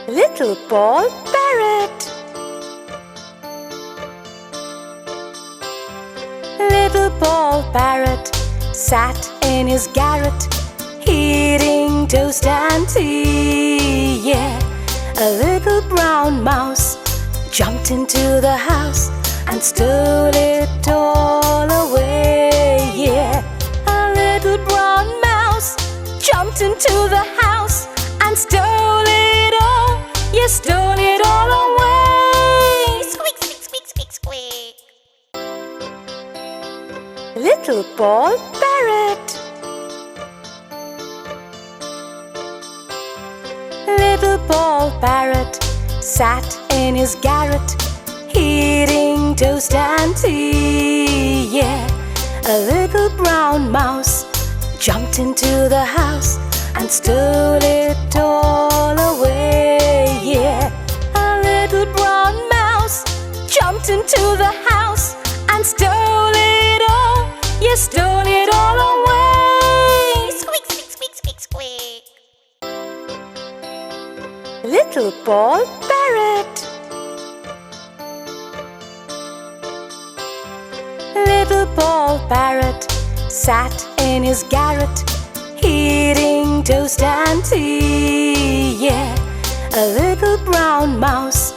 Little Paul Parrot. Little Paul Parrot sat in his garret, eating toast and tea. Yeah, a little brown mouse jumped into the house and stole it all away. Yeah, a little brown mouse jumped into the house and stole it all. You stole it all away. Squeak, squeak, squeak, squeak, squeak. Little Paul Parrot. Little Paul Parrot sat in his garret, eating toast and tea. Yeah, a little brown mouse jumped into the house and stole it all away. Yeah, a little brown mouse jumped into the house and stole it all. You stole it all away. Squeak, squeak, squeak, squeak, squeak. Little Paul Parrot. Little Paul Parrot sat in his garret, eating toast and tea. Yeah, a little brown mouse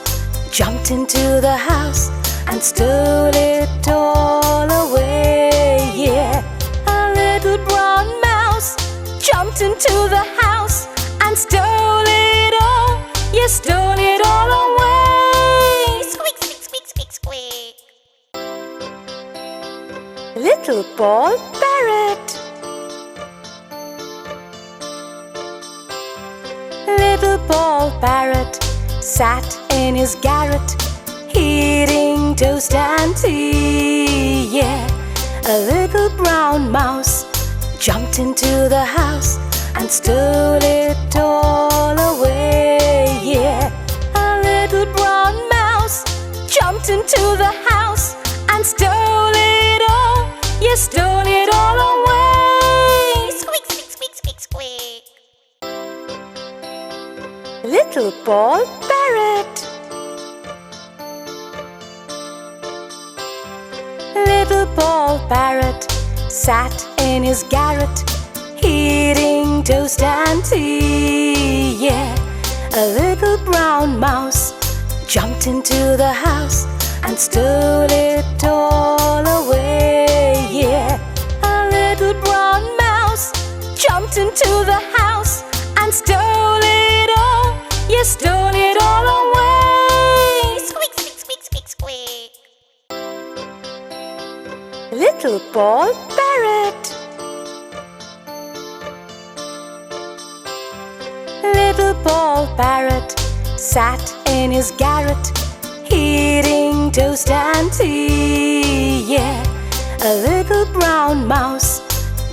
jumped into the house and stole it all away. Yeah, a little brown mouse jumped into the house and stole it all. You stole it all away. Squeak, squeak, squeak, squeak, squeak. Little Paul Parrot. Little Paul Parrot sat in his garret, eating toast and tea. Yeah, a little brown mouse jumped into the house and stole it all away. Yeah, a little brown mouse jumped into the house and stole it all. You stole it all away. Squeak, squeak, squeak, squeak, squeak. Little Paul Parrot. Little Paul Parrot sat in his garret, eating toast and tea. Yeah, a little brown mouse jumped into the house and stole it all away. Yeah, a little brown mouse jumped into the house and stole it all. You stole it all away. Squeak, squeak, squeak, squeak, squeak. Little Paul Parrot. Little Paul Parrot sat in his garret, eating toast and tea. Yeah, a little brown mouse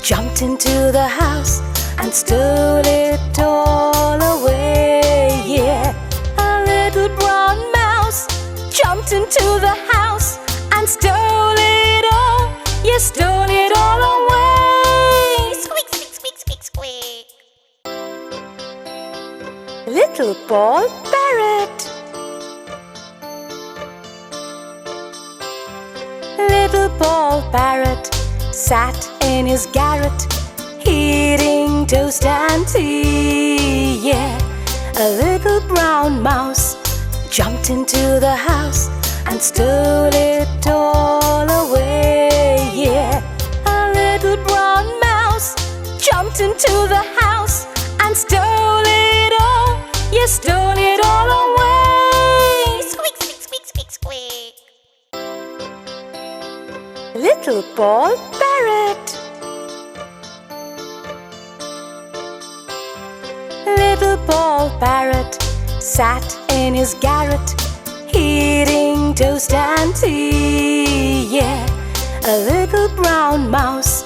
jumped into the house and stole it all away. Yeah, a little brown mouse jumped into the house and stole it all. You stole it all away. Squeak, squeak, squeak, squeak, squeak. Little Paul Parrot. Little Paul Parrot sat in his garret, eating toast and tea. Yeah, a little brown mouse jumped into the house and stole it all away. Yeah, a little brown mouse jumped into the house and stole it all. You stole it all away. Squeak, squeak, squeak, squeak, squeak. Little Paul Parrot. Little Paul Parrot sat in his garret, eating toast and tea. Yeah, a little brown mouse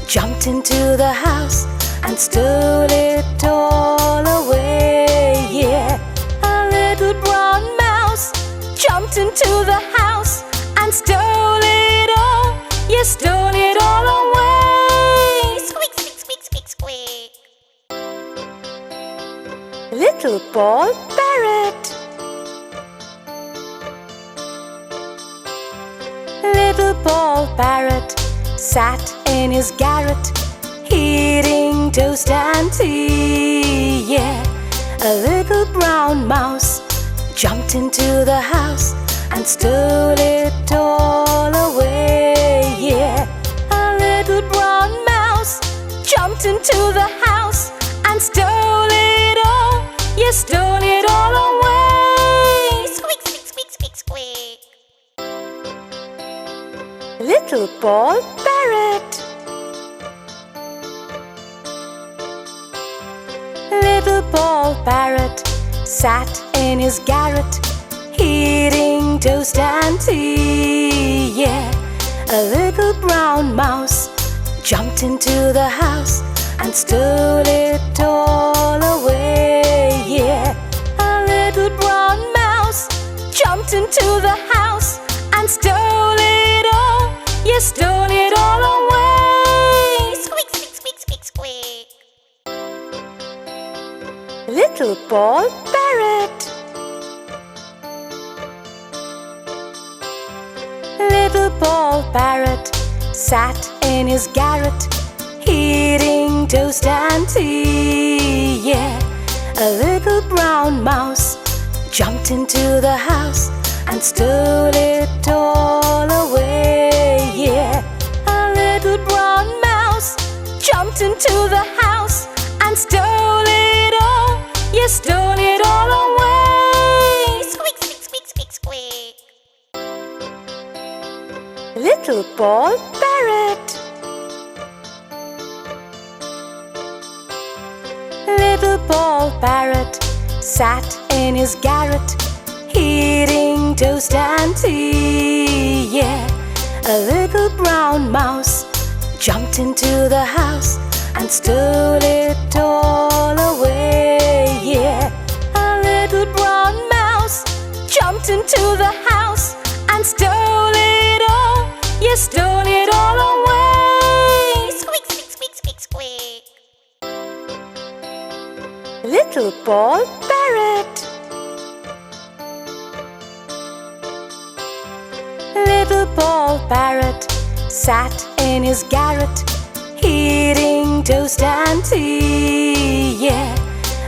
jumped into the house and stole it all away. Yeah, a little brown mouse jumped into the house and stole it all. You stole it all away. Squeak, squeak, squeak, squeak, squeak. Little Paul Parrot. Little Paul Parrot sat in his garret, eating toast and tea. Yeah, a little brown mouse jumped into the house and stole it all away. Yeah, a little brown mouse jumped into the house and stole it all. Yeah, stole it all away. Squeak, squeak, squeak, squeak, squeak. Little Paul Parrot. Little Paul Parrot sat in his garret, eating toast and tea. Yeah, a little brown mouse jumped into the house and stole it all away. Yeah, a little brown mouse jumped into the house and stole it all. Yeah, stole it all away. Squeak, squeak, squeak, squeak, squeak. Little Paul Parrot. Little Paul Parrot sat in his garret, eating toast and tea. Yeah, a little brown mouse jumped into the house and stole it all away. Yeah, a little brown mouse jumped into the house and stole it all. Yeah, stole it all away. Squeak, squeak, squeak, squeak, squeak. Little Paul Parrot. Little Paul Parrot sat in his garret, eating toast and tea. Yeah, a little brown mouse jumped into the house and stole it all away. Yeah, a little brown mouse jumped into the house and stole it all. Yeah, stole it all away. Squeak, squeak, squeak, squeak, squeak. Little Paul Parrot. Little Paul Parrot sat in his garret, eating toast and tea. Yeah,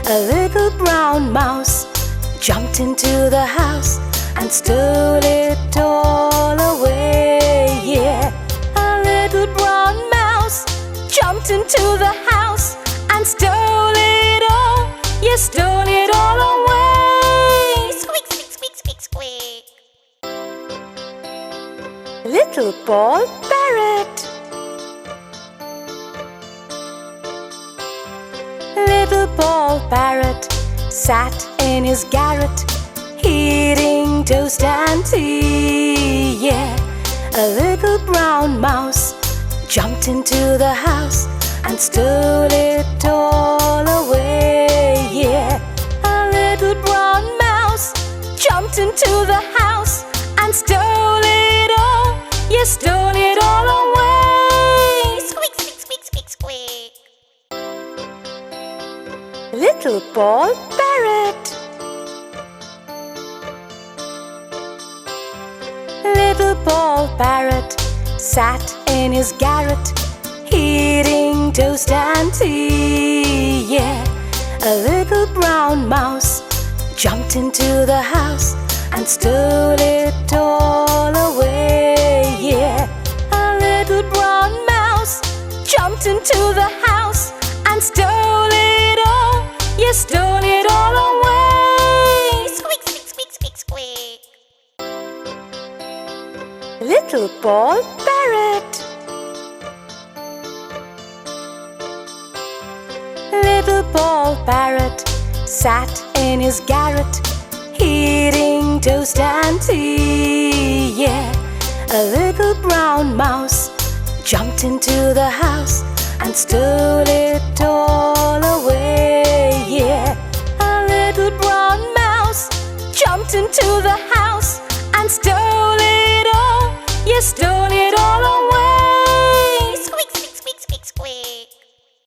a little brown mouse jumped into the house and stole it all away. Yeah, a little brown mouse jumped into the house and stole it all. Yeah, stole it all away. Squeak, squeak, squeak, squeak, squeak. Little Paul Parrot. Little Paul Parrot sat in his garret, eating toast and tea. Yeah, a little brown mouse jumped into the house and stole it all away. Yeah, a little brown mouse jumped into the house and stole it all. Yeah, stole it all away. Squeak, squeak, squeak, squeak, squeak. Little Paul Parrot. Little Paul Parrot sat in his garret, eating toast and tea. Yeah, a little brown mouse jumped into the house and stole it all away. Yeah, a little brown mouse jumped into the house and stole it all. Yeah, stole it all away. Squeak, squeak, squeak, squeak, squeak. Little Paul Parrot. Little Paul Parrot sat in his garret, eating toast and tea. Yeah, a little brown mouse jumped into the house and stole it all